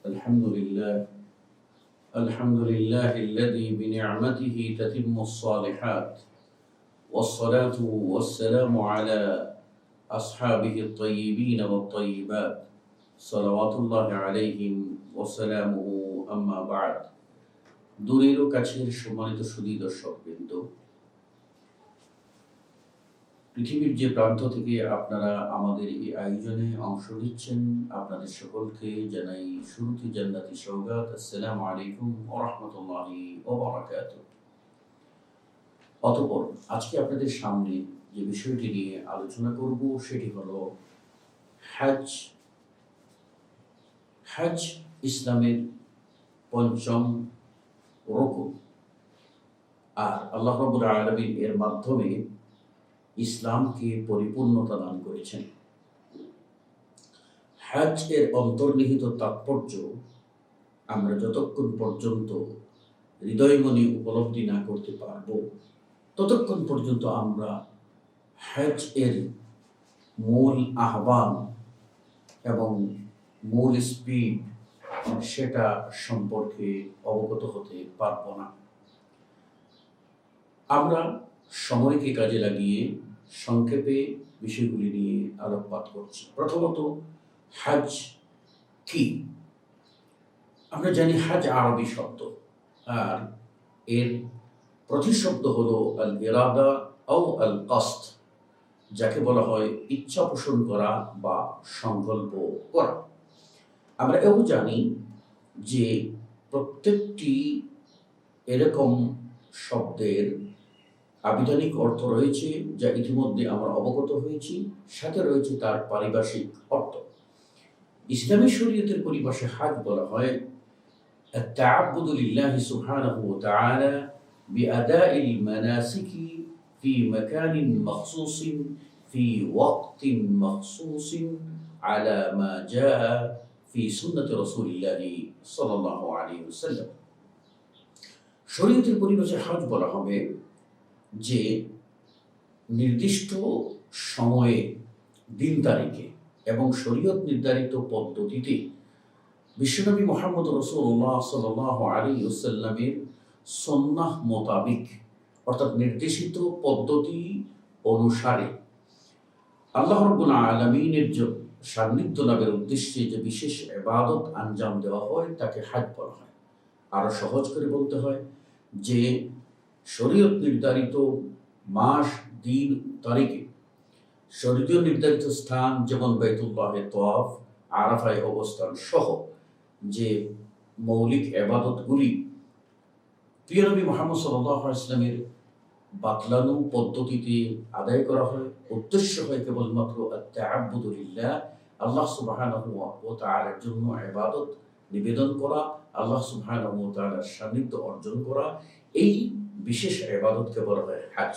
الحمد لله الحمد لله الذي بنعمته تتم الصالحات والصلاة والسلام على أصحابه الطيبين والطيبات صلوات الله عليهم وسلامه أما بعد দূরের ও কাছের সম্মানিত সুধী দর্শকবৃন্দ, পৃথিবীর যে প্রান্ত থেকে আপনারা আমাদের এই আয়োজনে অংশ নিচ্ছেন, আপনাদের সকলকে জানাই শুরুতে জান্নাতি সওগাত। আসসালামু আলাইকুম ওয়া রাহমাতুল্লাহি ওয়া বারাকাতুহু। অতঃপর আজকে আপনাদের সামনে যে বিষয়টি নিয়ে আলোচনা করব সেটি হলো হজ। হজ ইসলামের পঞ্চম রুকুন, আর আল্লাহ রাব্বুল আলামিন এর মাধ্যমে ইসলামকে পরিপূর্ণতা দান করেছেন। হজ এর অন্তর্নিহিত তাৎপর্য আমরা যতক্ষণ পর্যন্ত হৃদয়মনে উপলব্ধি না করতে পারব, ততক্ষণ পর্যন্ত আমরা হজ এর মূল আহ্বান এবং মূল স্পিড সেটা সম্পর্কে অবগত হতে পারব না। আমরা সময়কে কাজে লাগিয়ে সংক্ষেপে বিষয়গুলি নিয়ে আলোকপাত করছি। প্রথমত, হজ কি? আমরা জানি হজ আরবি শব্দ, আর এর প্রতিশব্দ হলো আল ইরাদা ও আল কস্ত, যাকে বলা হয় ইচ্ছা পোষণ করা বা সংকল্প করা। আমরা এও জানি যে প্রত্যেকটি এরকম শব্দের আবিধানিক অর্থ রয়েছে, যা ইতিমধ্যে আমরা অবগত হয়েছি, সাথে রয়েছে তার পারিভাষিক অর্থ। ইসলামী শরীয়তের পরিভাষায় হজ বলা হয় আত-তাআব্বুদু লিল্লাহি সুবহানাহু ওয়া তাআলা বিআদাইল মানাসিকি ফি মাকানিন মাখসুসিন ফি ওয়াক্তিন মাখসুসিন আলা মা জাআ ফি সুন্নতি রাসূলিল্লাহি সাল্লাল্লাহু আলাইহি ওয়াসাল্লাম। শরীয়তের পরিভাষায় হজ বলা হবে যে নির্দিষ্ট সময়ে, দিন তারিখে এবং শরীয়ত নির্ধারিত পদ্ধতিতে বিশ্বনবী মুহাম্মদ রাসূলুল্লাহ সাল্লাল্লাহু আলাইহি ওয়াসাল্লামের সুন্নাহ মোতাবিক, অর্থাৎ নির্দেশিত পদ্ধতি অনুসারে আল্লাহ রাব্বুল আলামিনের সান্নিধ্য লাভের উদ্দেশ্যে যে বিশেষ ইবাদত আঞ্জাম দেওয়া হয় তাকে হজ বলা হয়। আরো সহজ করে বলতে হয় যে শরীয়ত নির্ধারিত মাস, দিন, তারিখে শরীয়ত নির্ধারিত স্থান, যেমন বাইতুল্লাহে তওয়াফ, আরাফায় অবস্থান সহ যে মৌলিক ইবাদতগুলি প্রিয় নবী মুহাম্মদ সাল্লাল্লাহু আলাইহি ওয়াসাল্লামের বাতলানো পদ্ধতিতে আদায় করা হয়। উদ্দেশ্য হয় কেবলমাত্র আত-তাআব্বুদু লিল্লাহ, আল্লাহ সুবহানাহু ওয়া তাআলার জন্য ইবাদত নিবেদন করা, আল্লাহ সুবহানাহু ওয়া তাআলার সান্নিধ্য অর্জন করা। এই বিশেষ ইবাদতকে বলা হয় হজ।